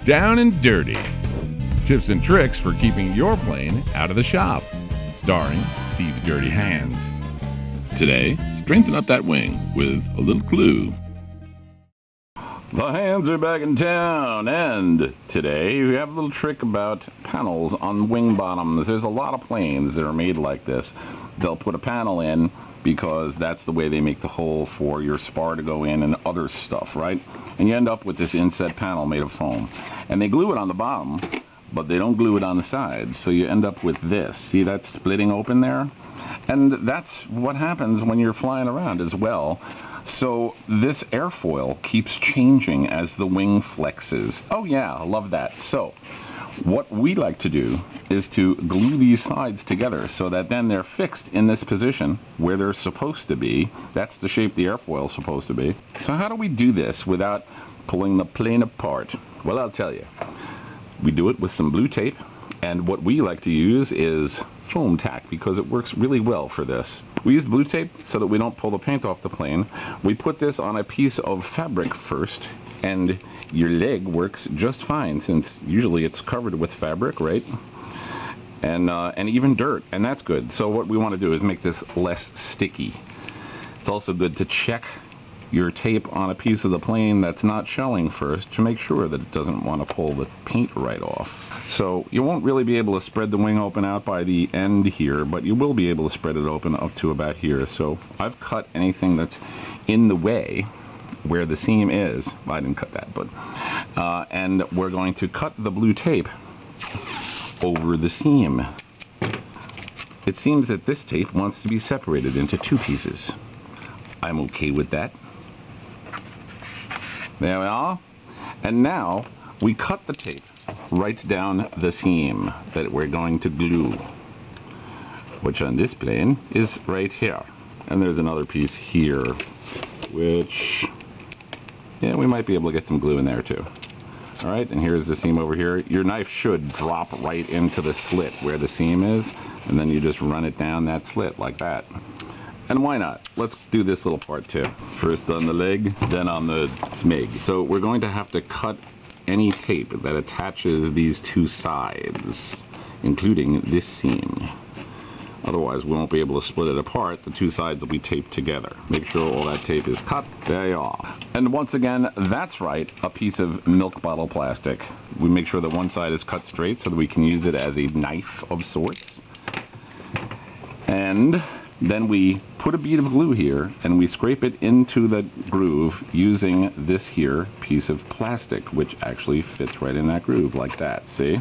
Down and Dirty. Tips and tricks for keeping your plane out of the shop. Starring Steve Dirty Hands. Today, strengthen up that wing with a little glue. The hands are back in town, and today we have a little trick about panels on wing bottoms. There's a lot of planes that are made like this. They'll put a panel in because that's the way they make the hole for your spar to go in and other stuff, right? And you end up with this inset panel made of foam. And they glue it on the bottom, but they don't glue it on the sides. So you end up with this. See that splitting open there? And that's what happens when you're flying around as well. So this airfoil keeps changing as the wing flexes. Oh yeah, I love that. So what we like to do is to glue these sides together so that then they're fixed in this position where they're supposed to be. That's the shape the airfoil is supposed to be. So how do we do this without pulling the plane apart? Well, I'll tell you. We do it with some blue tape, and what we like to use is foam tack because it works really well for this. We use blue tape so that we don't pull the paint off the plane. We put this on a piece of fabric first, and your leg works just fine since usually it's covered with fabric, right? And even dirt, and that's good. So what we want to do is make this less sticky. It's also good to check your tape on a piece of the plane that's not showing first to make sure that it doesn't want to pull the paint right off. So you won't really be able to spread the wing open out by the end here, but you will be able to spread it open up to about here. So I've cut anything that's in the way where the seam is. I didn't cut that, but and we're going to cut the blue tape over the seam. It seems that this tape wants to be separated into two pieces. I'm okay with that. There we are. And now we cut the tape right down the seam that we're going to glue, which on this plane is right here. And there's another piece here, which, yeah, we might be able to get some glue in there too. Alright, and here's the seam over here. Your knife should drop right into the slit where the seam is, and then you just run it down that slit like that. And why not? Let's do this little part too. First on the leg, then on the smeg. So we're going to have to cut any tape that attaches these two sides, including this seam. Otherwise we won't be able to split it apart. The two sides will be taped together. Make sure all that tape is cut. There you are. And once again, that's right, a piece of milk bottle plastic. We make sure that one side is cut straight so that we can use it as a knife of sorts. And then we put a bead of glue here and we scrape it into the groove using this here piece of plastic, which actually fits right in that groove like that, see?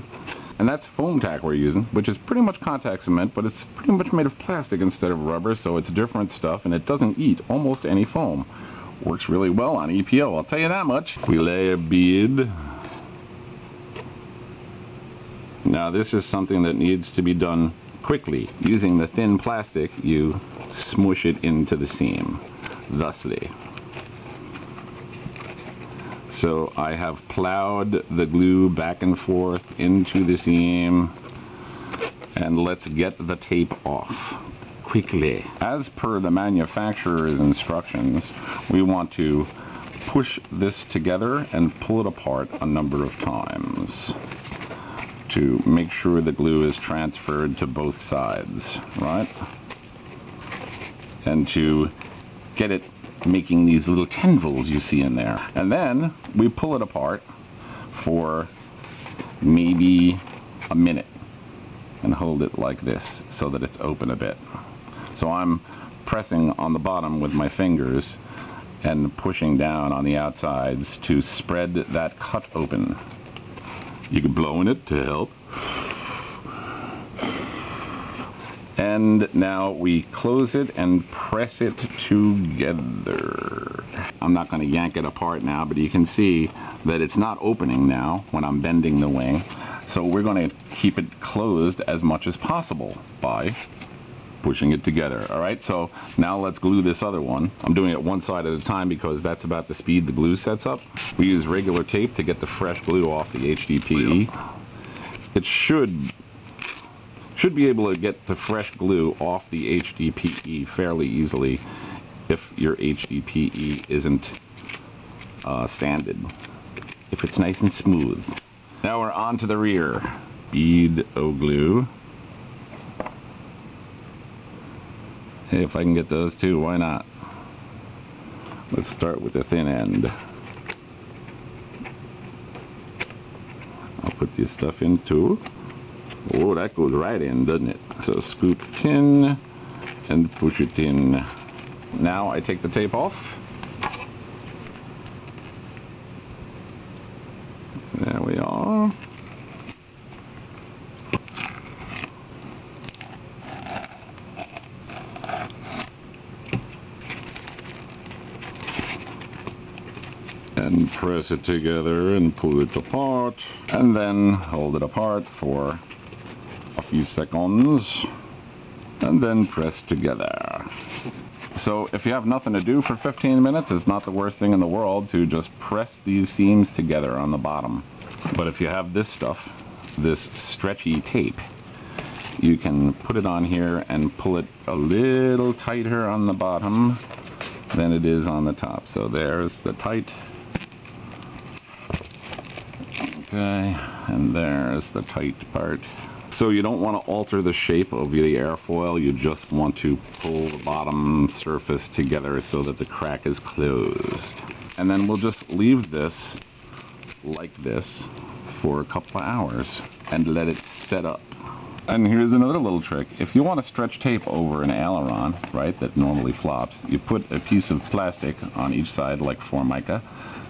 And that's foam tack we're using, which is pretty much contact cement, but it's pretty much made of plastic instead of rubber, so it's different stuff, and it doesn't eat almost any foam. Works really well on EPO, I'll tell you that much. We lay a bead. Now this is something that needs to be done quickly. Using the thin plastic, you smush it into the seam, thusly. So I have plowed the glue back and forth into the seam, and let's get the tape off quickly. As per the manufacturer's instructions, we want to push this together and pull it apart a number of times to make sure the glue is transferred to both sides, right? And to get it making these little tendrils you see in there. And then we pull it apart for maybe a minute and hold it like this so that it's open a bit. So I'm pressing on the bottom with my fingers and pushing down on the outsides to spread that cut open. You can blow in it to help. And now we close it and press it together. I'm not going to yank it apart now, but you can see that it's not opening now when I'm bending the wing. So we're going to keep it closed as much as possible by pushing it together. Alright, so now let's glue this other one. I'm doing it one side at a time because that's about the speed the glue sets up. We use regular tape to get the fresh glue off the HDPE. It should be able to get the fresh glue off the HDPE fairly easily if your HDPE isn't sanded. If it's nice and smooth. Now we're on to the rear. Bead O glue. Hey, if I can get those too, why not? Let's start with the thin end. I'll put this stuff in too. Oh, that goes right in, doesn't it? So scoop it in and push it in. Now I take the tape off. There we are. And press it together and pull it apart, and then hold it apart for a few seconds, and then press together. So if you have nothing to do for 15 minutes, it's not the worst thing in the world to just press these seams together on the bottom. But if you have this stuff, this stretchy tape, you can put it on here and pull it a little tighter on the bottom than it is on the top. So there's the tight. Okay, and there's the tight part. So you don't want to alter the shape of the airfoil, you just want to pull the bottom surface together so that the crack is closed. And then we'll just leave this like this for a couple of hours and let it set up. And here's another little trick. If you want to stretch tape over an aileron, right, that normally flops, you put a piece of plastic on each side like Formica.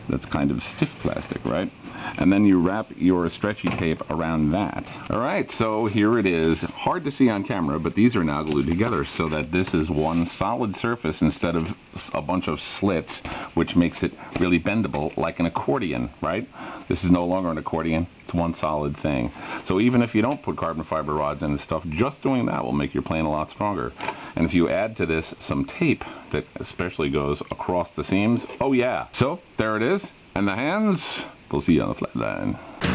That's kind of stiff plastic, right? And then you wrap your stretchy tape around that. Alright, so here it is. Hard to see on camera, but these are now glued together so that this is one solid surface instead of a bunch of slits, which makes it really bendable like an accordion, right? This is no longer an accordion, it's one solid thing. So even if you don't put carbon fiber rods in and stuff, just doing that will make your plane a lot stronger. And if you add to this some tape that especially goes across the seams, oh yeah. So there it is. And the hands, we'll see you on the flat line.